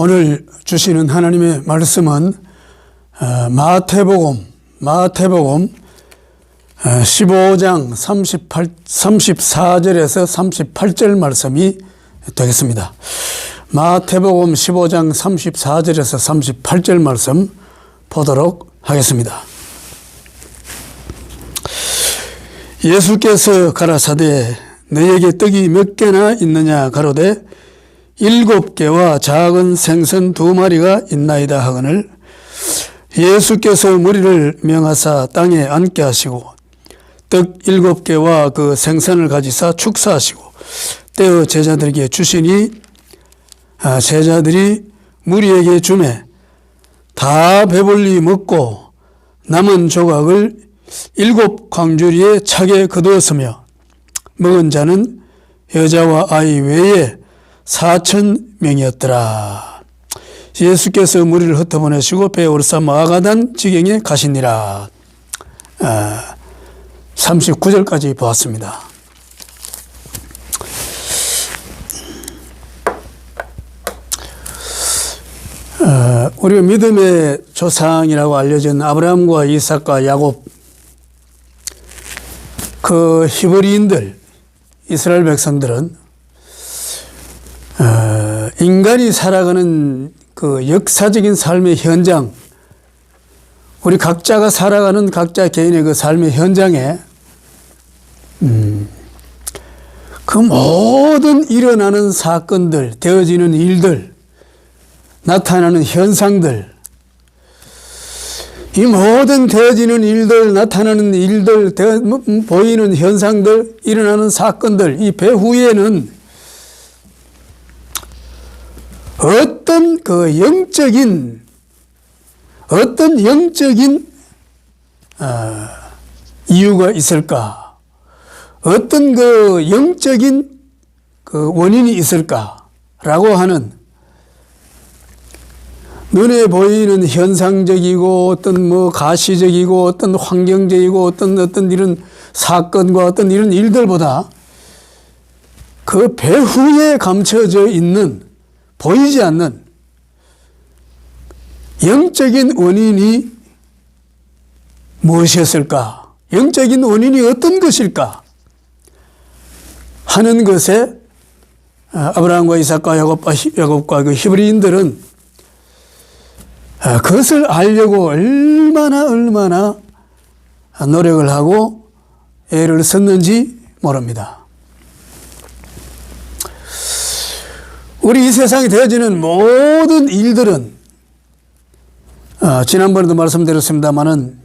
오늘 주시는 하나님의 말씀은 마태복음 15장 34절에서 38절 말씀이 되겠습니다. 마태복음 15장 34절에서 38절 말씀 보도록 하겠습니다. 예수께서 가라사대 너에게 떡이 몇 개나 있느냐 가로되 7개와 작은 생선 2마리가 있나이다 하거늘 예수께서 무리를 명하사 땅에 앉게 하시고 떡 7개와 그 생선을 가지사 축사하시고 떼어 제자들에게 주시니 제자들이 무리에게 주매 다 배불리 먹고 남은 조각을 7 광주리에 차게 거두었으며 먹은 자는 여자와 아이 외에 4,000명이었더라. 예수께서 무리를 흩어보내시고 배에 오르사 마가단 지경에 가시니라. 39절까지 보았습니다. 우리가 믿음의 조상이라고 알려진 아브라함과 이삭과 야곱, 그 히브리인들, 이스라엘 백성들은 인간이 살아가는 그 역사적인 삶의 현장, 우리 각자가 살아가는 각자 개인의 그 삶의 현장에 그 모든 일어나는 사건들, 되어지는 일들, 나타나는 현상들, 이 모든 되어지는 일들, 나타나는 일들, 보이는 현상들, 일어나는 사건들, 이 배후에는 어떤 영적인 이유가 있을까? 어떤 그 영적인 그 원인이 있을까라고 하는 눈에 보이는 현상적이고 어떤 뭐 가시적이고 어떤 환경적이고 어떤 이런 사건과 어떤 이런 일들보다 그 배후에 감춰져 있는 보이지 않는 영적인 원인이 무엇이었을까? 영적인 원인이 어떤 것일까? 하는 것에 아브라함과 이삭과 야곱과 그 히브리인들은 그것을 알려고 얼마나 노력을 하고 애를 썼는지 모릅니다. 우리 이 세상에 되어지는 모든 일들은 지난번에도 말씀드렸습니다마는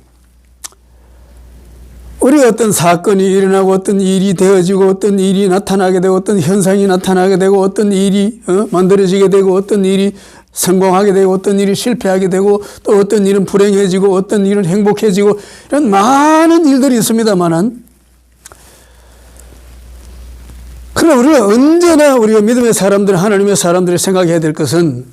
우리가 어떤 사건이 일어나고 어떤 일이 되어지고 어떤 일이 나타나게 되고 어떤 현상이 나타나게 되고 어떤 일이 만들어지게 되고 어떤 일이 성공하게 되고 어떤 일이 실패하게 되고 또 어떤 일은 불행해지고 어떤 일은 행복해지고 이런 많은 일들이 있습니다만은 그러나 우리가 언제나 우리가 믿음의 사람들, 하나님의 사람들이 생각해야 될 것은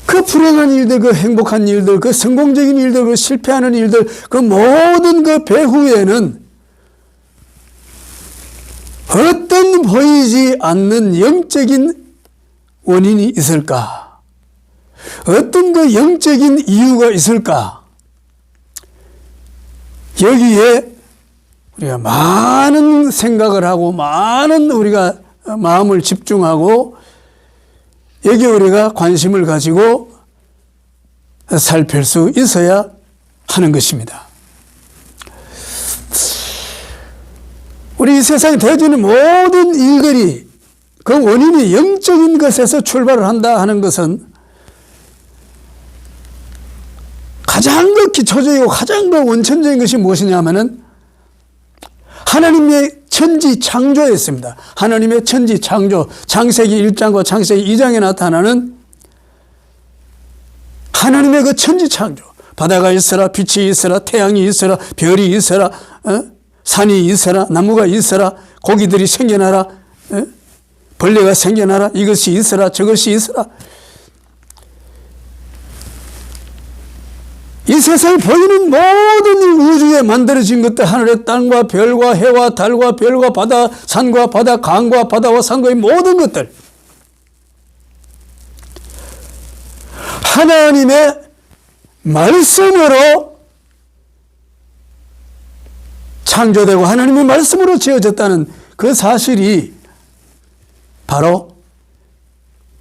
그 불행한 일들, 그 행복한 일들, 그 성공적인 일들, 그 실패하는 일들, 그 모든 그 배후에는 어떤 보이지 않는 영적인 원인이 있을까? 어떤 그 영적인 이유가 있을까? 여기에 우리가 많은 생각을 하고 많은 우리가 마음을 집중하고 여기에 우리가 관심을 가지고 살필 수 있어야 하는 것입니다. 우리 이 세상에 되어지는 모든 일들이 그 원인이 영적인 것에서 출발을 한다 하는 것은 가장 그 기초적이고 가장 그 원천적인 것이 무엇이냐 하면은 하나님의 천지 창조에 있습니다. 하나님의 천지 창조, 창세기 1장과 창세기 2장에 나타나는 하나님의 그 천지 창조. 바다가 있어라, 빛이 있어라, 태양이 있어라, 별이 있어라, 산이 있어라, 나무가 있어라, 고기들이 생겨나라, 벌레가 생겨나라, 이것이 있어라, 저것이 있어라. 이 세상에 보이는 모든 우주에 만들어진 것들, 하늘의 땅과 별과 해와 달과 별과 바다, 산과 바다, 강과 바다와 산과의 모든 것들, 하나님의 말씀으로 창조되고 하나님의 말씀으로 지어졌다는 그 사실이 바로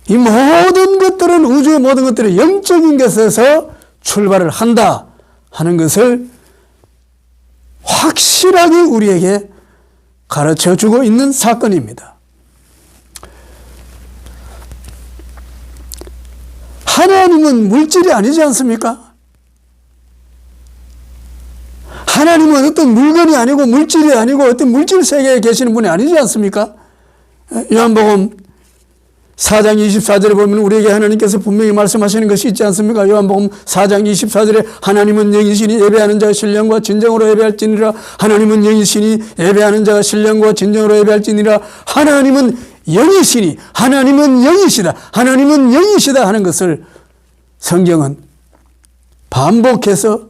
이 모든 것들은, 우주의 모든 것들은 영적인 것에서 출발을 한다 하는 것을 확실하게 우리에게 가르쳐주고 있는 사건입니다. 하나님은 물질이 아니지 않습니까? 하나님은 어떤 물건이 아니고 물질이 아니고 어떤 물질 세계에 계시는 분이 아니지 않습니까? 요한복음 4장 24절에 보면 우리에게 하나님께서 분명히 말씀하시는 것이 있지 않습니까? 요한복음 4장 24절에 하나님은 영이시니 예배하는 자가 신령과 진정으로 예배할지니라. 하나님은 영이시니 예배하는 자가 신령과 진정으로 예배할지니라. 하나님은 영이시니, 하나님은 영이시다, 하나님은 영이시다 하는 것을 성경은 반복해서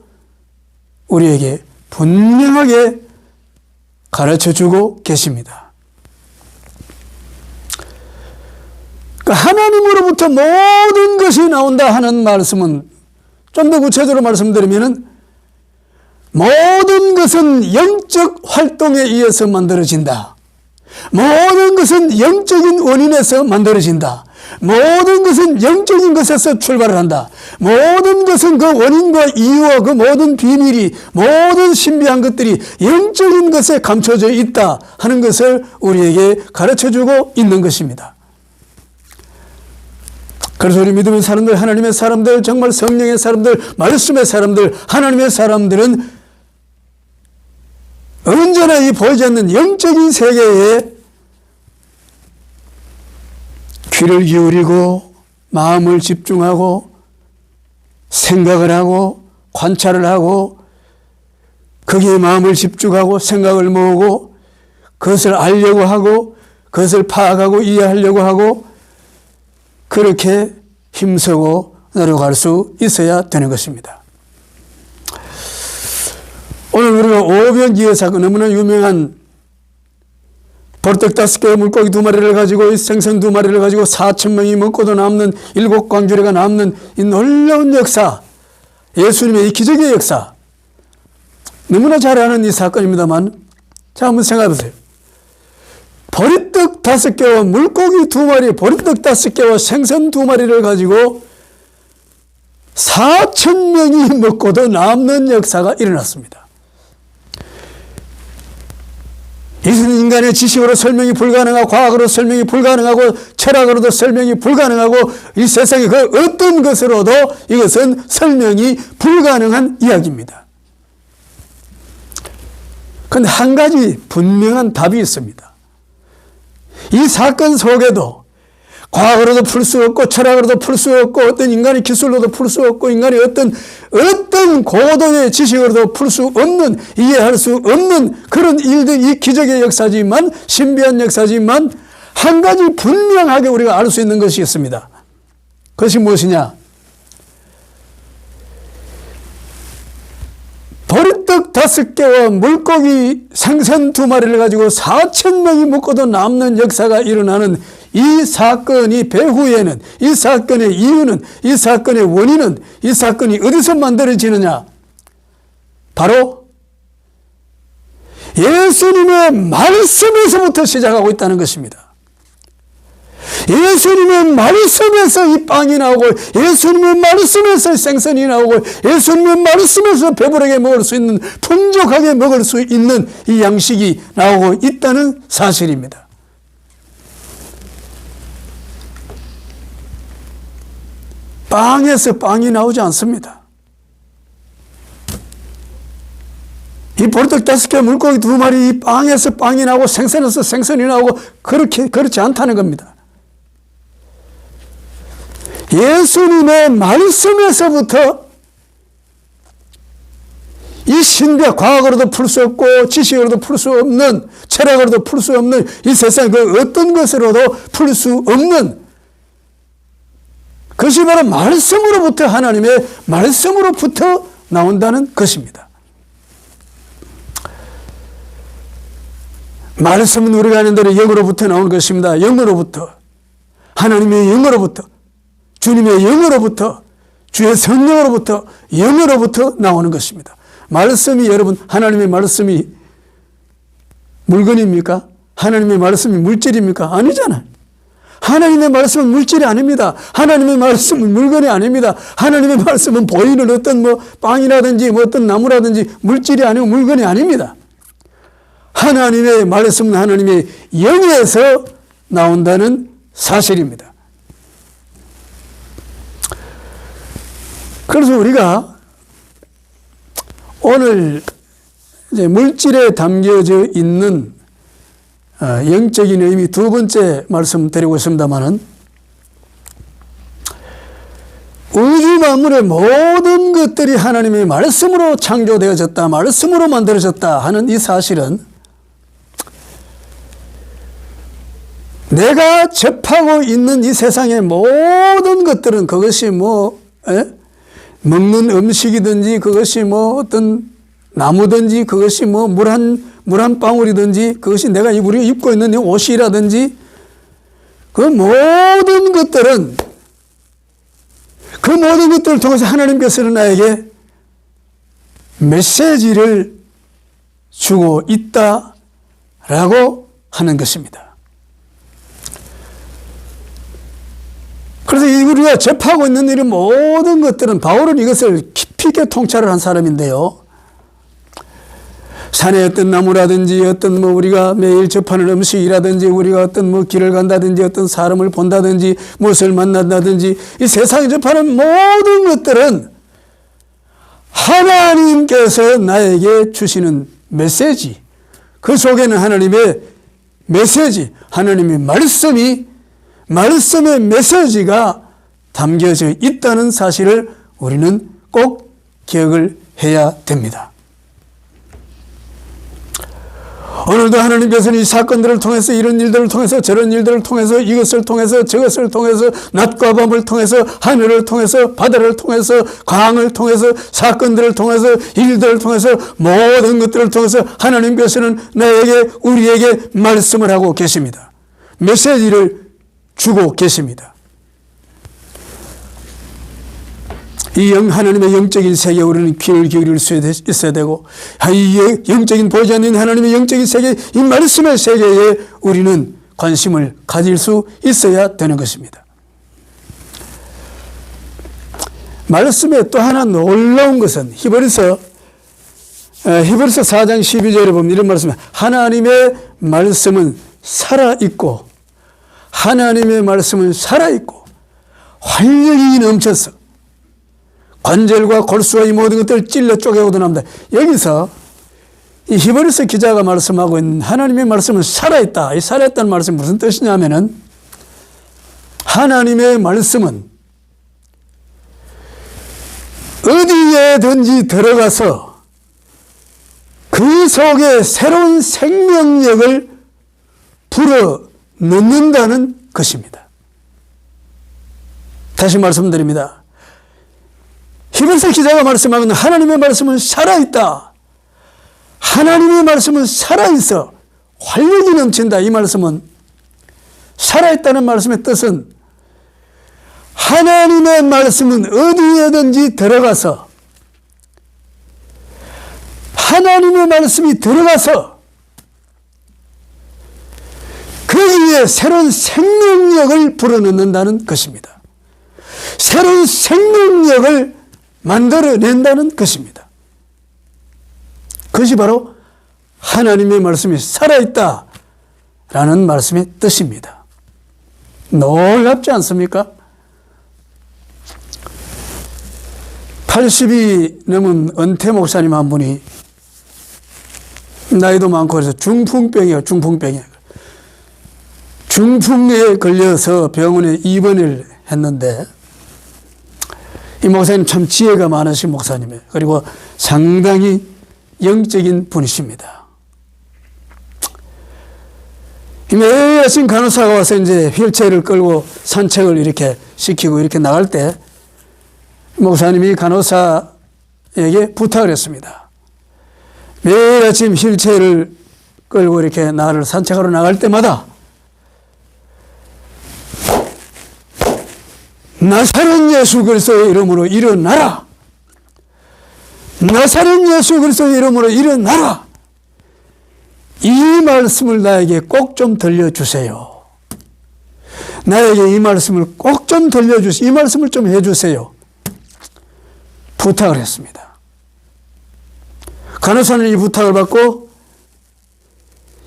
우리에게 분명하게 가르쳐주고 계십니다. 하나님으로부터 모든 것이 나온다 하는 말씀은, 좀 더 구체적으로 말씀드리면 모든 것은 영적 활동에 의해서 만들어진다. 모든 것은 영적인 원인에서 만들어진다. 모든 것은 영적인 것에서 출발을 한다. 모든 것은 그 원인과 이유와 그 모든 비밀이, 모든 신비한 것들이 영적인 것에 감춰져 있다 하는 것을 우리에게 가르쳐주고 있는 것입니다. 그래서 우리 믿음의 사람들, 하나님의 사람들, 정말 성령의 사람들, 말씀의 사람들, 하나님의 사람들은 언제나 이 보이지 않는 영적인 세계에 귀를 기울이고 마음을 집중하고 생각을 하고 관찰을 하고 거기에 마음을 집중하고 생각을 모으고 그것을 알려고 하고 그것을 파악하고 이해하려고 하고 그렇게 힘쓰고 노력할 수 있어야 되는 것입니다. 오늘 우리가 오병기의 사건, 너무나 유명한 벌떡 5개와 물고기 2마리를 가지고 생선 2마리를 가지고 4,000명이 먹고도 남는 7광주리가 남는 이 놀라운 역사, 예수님의 이 기적의 역사, 너무나 잘 아는 이 사건입니다만, 자 한번 생각해 보세요. 보리떡 5개와 물고기 2마리, 보리떡 5개와 생선 2마리를 가지고 4,000명이 먹고도 남는 역사가 일어났습니다. 이것은 인간의 지식으로 설명이 불가능하고 과학으로 설명이 불가능하고 철학으로도 설명이 불가능하고 이 세상의 그 어떤 것으로도 이것은 설명이 불가능한 이야기입니다. 그런데 한 가지 분명한 답이 있습니다. 이 사건 속에도 과학으로도 풀 수 없고 철학으로도 풀 수 없고 어떤 인간의 기술로도 풀 수 없고 인간의 어떤 고도의 지식으로도 풀 수 없는, 이해할 수 없는 그런 일들, 이 기적의 역사지만, 신비한 역사지만 한 가지 분명하게 우리가 알 수 있는 것이 있습니다. 그것이 무엇이냐? 보리떡 5개와 물고기 생선 2마리를 가지고 4,000명이 먹고도 남는 역사가 일어나는 이 사건이 배후에는, 이 사건의 이유는, 이 사건의 원인은, 이 사건이 어디서 만들어지느냐? 바로 예수님의 말씀에서부터 시작하고 있다는 것입니다. 예수님의 말씀에서 이 빵이 나오고, 예수님의 말씀에서 생선이 나오고, 예수님의 말씀에서 배부르게 먹을 수 있는, 풍족하게 먹을 수 있는 이 양식이 나오고 있다는 사실입니다. 빵에서 빵이 나오지 않습니다. 이 보리떡 5개, 물고기 2마리, 이 빵에서 빵이 나오고 생선에서 생선이 나오고 그렇지 않다는 겁니다. 예수님의 말씀에서부터 이 신비한, 과학으로도 풀 수 없고 지식으로도 풀 수 없는, 철학으로도 풀 수 없는 이 세상 그 어떤 것으로도 풀 수 없는 그것이 바로 말씀으로부터, 하나님의 말씀으로부터 나온다는 것입니다. 말씀은 우리가 아는 대로 영으로부터 나오는 것입니다. 영으로부터, 하나님의 영으로부터, 주님의 영으로부터, 주의 성령으로부터, 영으로부터 나오는 것입니다. 말씀이, 여러분, 하나님의 말씀이 물건입니까? 하나님의 말씀이 물질입니까? 아니잖아요. 하나님의 말씀은 물질이 아닙니다. 하나님의 말씀은 물건이 아닙니다. 하나님의 말씀은 보이는 어떤 빵이라든지 어떤 나무라든지 물질이 아니고 물건이 아닙니다. 하나님의 말씀은 하나님의 영에서 나온다는 사실입니다. 그래서 우리가 오늘 이제 물질에 담겨져 있는 영적인 의미 두 번째 말씀드리고 있습니다만은, 우주 만물의 모든 것들이 하나님의 말씀으로 창조되어졌다, 말씀으로 만들어졌다 하는 이 사실은 내가 접하고 있는 이 세상의 모든 것들은, 그것이 먹는 음식이든지, 그것이 어떤 나무든지, 그것이 물 한 방울이든지, 그것이 내가 우리가 입고 있는 이 옷이라든지, 그 모든 것들은, 그 모든 것들을 통해서 하나님께서는 나에게 메시지를 주고 있다라고 하는 것입니다. 그래서 우리가 접하고 있는 이 모든 것들은, 바울은 이것을 깊이 있게 통찰을 한 사람인데요. 산의 어떤 나무라든지, 어떤 우리가 매일 접하는 음식이라든지, 우리가 어떤 길을 간다든지, 어떤 사람을 본다든지, 무엇을 만난다든지, 이 세상에 접하는 모든 것들은 하나님께서 나에게 주시는 메시지, 그 속에는 하나님의 메시지, 하나님의 말씀의 메시지가 담겨져 있다는 사실을 우리는 꼭 기억을 해야 됩니다. 오늘도 하나님께서는 이 사건들을 통해서, 이런 일들을 통해서, 저런 일들을 통해서, 이것을 통해서, 저것을 통해서, 낮과 밤을 통해서, 하늘을 통해서, 바다를 통해서, 강을 통해서, 사건들을 통해서, 일들을 통해서, 모든 것들을 통해서 하나님께서는 나에게, 우리에게 말씀을 하고 계십니다. 메시지를 주고 계십니다. 이 하나님의 영적인 세계에 우리는 귀를 기울일 수 있어야 되고, 이 영적인 보이지 않는 하나님의 영적인 세계, 이 말씀의 세계에 우리는 관심을 가질 수 있어야 되는 것입니다. 말씀에 또 하나 놀라운 것은 히브리서 4장 12절에 보면 이런 말씀이, 하나님의 말씀은 살아있고, 하나님의 말씀은 살아있고 활력이 넘쳐서 관절과 골수와 이 모든 것들을 찔러 쪼개고도 납니다. 여기서 이 히브리서 기자가 말씀하고 있는 하나님의 말씀은 살아있다. 이 살아있다는 말씀이 무슨 뜻이냐면은, 하나님의 말씀은 어디에든지 들어가서 그 속에 새로운 생명력을 불어 넣는다는 것입니다. 다시 말씀드립니다. 히브리서 기자가 말씀하는 하나님의 말씀은 살아있다. 하나님의 말씀은 살아있어 활력이 넘친다. 이 말씀은, 살아있다는 말씀의 뜻은, 하나님의 말씀은 어디에든지 들어가서, 하나님의 말씀이 들어가서 거기에 새로운 생명력을 불어넣는다는 것입니다. 새로운 생명력을 만들어낸다는 것입니다. 그것이 바로 하나님의 말씀이 살아있다라는 말씀의 뜻입니다. 놀랍지 않습니까? 80이 넘은 은퇴 목사님 한 분이, 나이도 많고 그래서 중풍병이에요. 중풍에 걸려서 병원에 입원을 했는데, 이 목사님 참 지혜가 많으신 목사님이에요. 그리고 상당히 영적인 분이십니다. 매일 아침 간호사가 와서 이제 휠체어를 끌고 산책을 이렇게 시키고 이렇게 나갈 때, 목사님이 간호사에게 부탁을 했습니다. 매일 아침 휠체어를 끌고 이렇게 나를 산책하러 나갈 때마다 나사렛 예수 그리스도의 이름으로 일어나라. 나사렛 예수 그리스도의 이름으로 일어나라. 이 말씀을 나에게 꼭 좀 들려주세요. 나에게 이 말씀을 꼭 좀 들려주세요. 이 말씀을 좀 해주세요. 부탁을 했습니다. 간호사는 이 부탁을 받고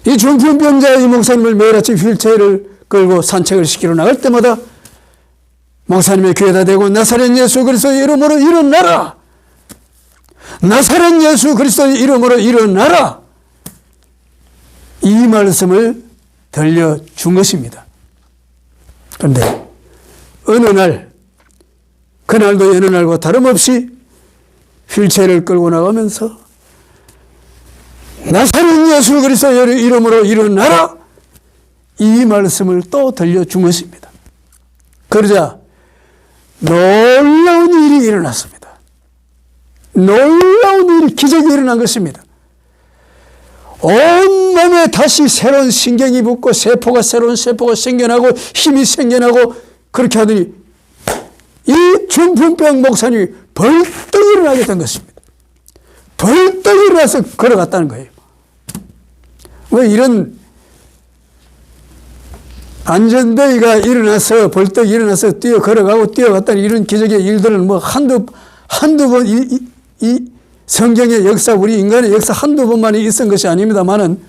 이 중풍병자의 이 목사님을 매일 아침 휠체어를 끌고 산책을 시키러 나갈 때마다 목사님의 귀에다 대고 나사렛 예수 그리스도의 이름으로 일어나라. 나사렛 예수 그리스도의 이름으로 일어나라. 이 말씀을 들려준 것입니다. 그런데 어느 날, 그날도 여느 날과 다름없이 휠체어를 끌고 나가면서 나사렛 예수 그리스도의 이름으로 일어나라. 이 말씀을 또 들려준 것입니다. 그러자 놀라운 일이 일어났습니다. 놀라운 일이, 기적이 일어난 것입니다. 온몸에 다시 새로운 신경이 붙고 새로운 세포가 생겨나고 힘이 생겨나고 그렇게 하더니 이 중풍병 목사님이 벌떡 일어나게 된 것입니다. 벌떡 일어나서 걸어갔다는 거예요. 왜 이런 안전뱅이가 일어나서 벌떡 일어나서 뛰어 걸어가고 뛰어갔다는 이런 기적의 일들은 뭐 한두 번 이 성경의 역사, 우리 인간의 역사 한두 번만이 있은 것이 아닙니다만은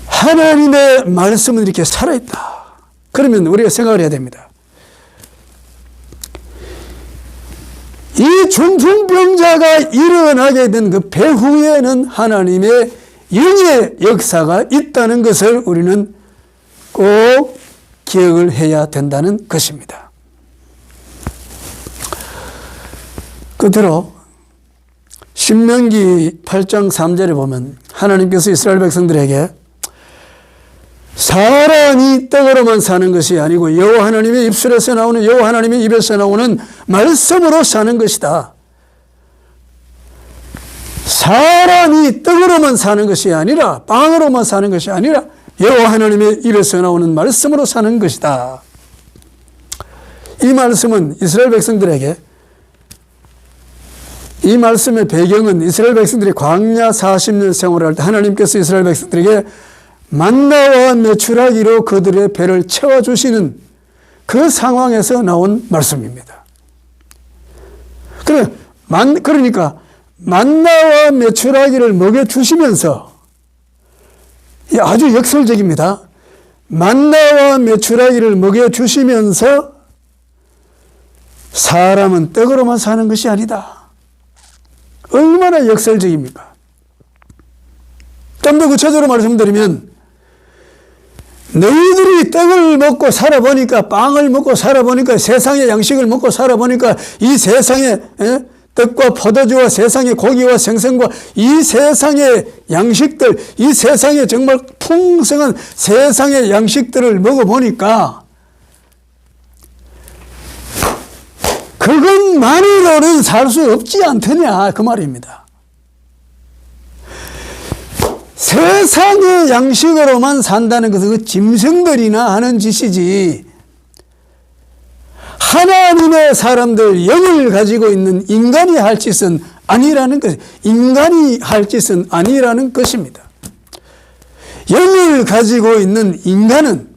하나님의 말씀은 이렇게 살아있다. 그러면 우리가 생각을 해야 됩니다. 이 중풍병자가 일어나게 된 그 배후에는 하나님의 영의 역사가 있다는 것을 우리는 꼭 기억을 해야 된다는 것입니다. 끝으로 신명기 8장 3절에 보면 하나님께서 이스라엘 백성들에게 사람이 떡으로만 사는 것이 아니고 여호와 하나님의 입술에서 나오는, 여호와 하나님의 입에서 나오는 말씀으로 사는 것이다. 사람이 떡으로만 사는 것이 아니라, 빵으로만 사는 것이 아니라 여호와 하나님의 입에서 나오는 말씀으로 사는 것이다. 이 말씀은 이스라엘 백성들에게, 이 말씀의 배경은 이스라엘 백성들이 광야 40년 생활을 할 때 하나님께서 이스라엘 백성들에게 만나와 메추라기로 그들의 배를 채워주시는 그 상황에서 나온 말씀입니다. 그러니까 만나와 메추라기를 먹여주시면서, 아주 역설적입니다. 만나와 메추라기를 먹여주시면서 사람은 떡으로만 사는 것이 아니다. 얼마나 역설적입니까? 좀 더 구체적으로 말씀드리면 너희들이 떡을 먹고 살아보니까, 빵을 먹고 살아보니까, 세상의 양식을 먹고 살아보니까 이 세상의 떡과 포도주와 세상의 고기와 생선과 이 세상의 양식들, 이 세상의 정말 풍성한 세상의 양식들을 먹어보니까 그것만으로는 살 수 없지 않더냐, 그 말입니다. 세상의 양식으로만 산다는 것은 그 짐승들이나 하는 짓이지, 하나님의 사람들, 영을 가지고 있는 인간이 할 짓은 아니라는 것, 인간이 할 짓은 아니라는 것입니다. 영을 가지고 있는 인간은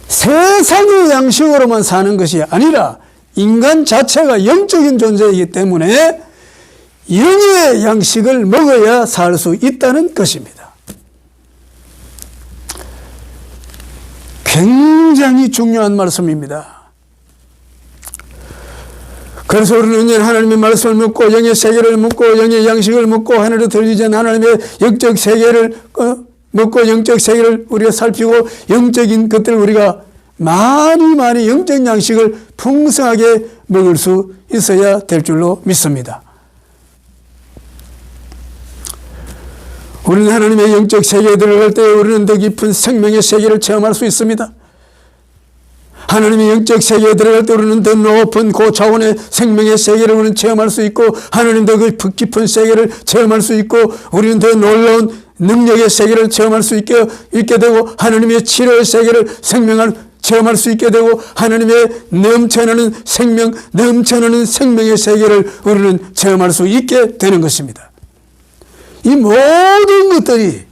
세상의 양식으로만 사는 것이 아니라 인간 자체가 영적인 존재이기 때문에 영의 양식을 먹어야 살 수 있다는 것입니다. 굉장히 중요한 말씀입니다. 그래서 우리는 언제나 하나님의 말씀을 묻고 영의 세계를 묻고 영의 양식을 묻고 하늘에 들리지 않는 하나님의 영적 세계를 묻고 영적 세계를 우리가 살피고 영적인 것들을 우리가 많이 영적 양식을 풍성하게 먹을 수 있어야 될 줄로 믿습니다. 우리는 하나님의 영적 세계에 들어갈 때 우리는 더 깊은 생명의 세계를 체험할 수 있습니다. 하나님의 영적 세계에 들어갈 때 우리는 더 높은 고차원의 생명의 세계를 우리는 체험할 수 있고, 하나님 더 깊은 세계를 체험할 수 있고, 우리는 더 놀라운 능력의 세계를 체험할 수 있게 되고 하나님의 치료의 세계를 체험할 수 있게 되고 하나님의 넘쳐나는 생명의 세계를 우리는 체험할 수 있게 되는 것입니다. 이 모든 것들이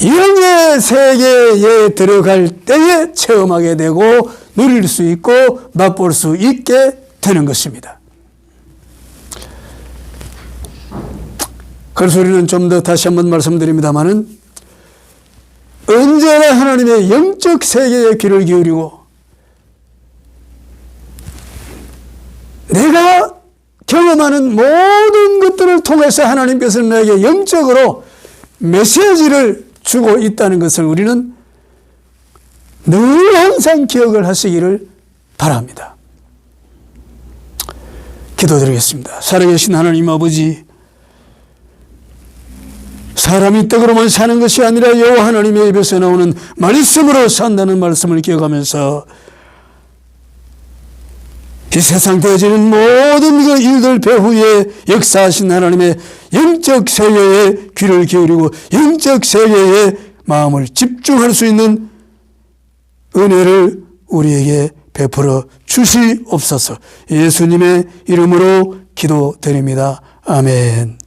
영의 세계에 들어갈 때에 체험하게 되고 누릴 수 있고 맛볼 수 있게 되는 것입니다. 그래서 우리는 좀 더 다시 한번 말씀드립니다마는 언제나 하나님의 영적 세계에 귀를 기울이고 내가 경험하는 모든 것들을 통해서 하나님께서 내게 영적으로 메시지를 주고 있다는 것을 우리는 늘 항상 기억을 하시기를 바랍니다. 기도드리겠습니다. 살아계신 하나님 아버지, 사람이 떡으로만 사는 것이 아니라 여호와 하나님의 입에서 나오는 말씀으로 산다는 말씀을 기억하면서 이 세상 되어지는 모든 그 일들 배후에 역사하신 하나님의 영적 세계에 귀를 기울이고 영적 세계에 마음을 집중할 수 있는 은혜를 우리에게 베풀어 주시옵소서. 예수님의 이름으로 기도드립니다. 아멘.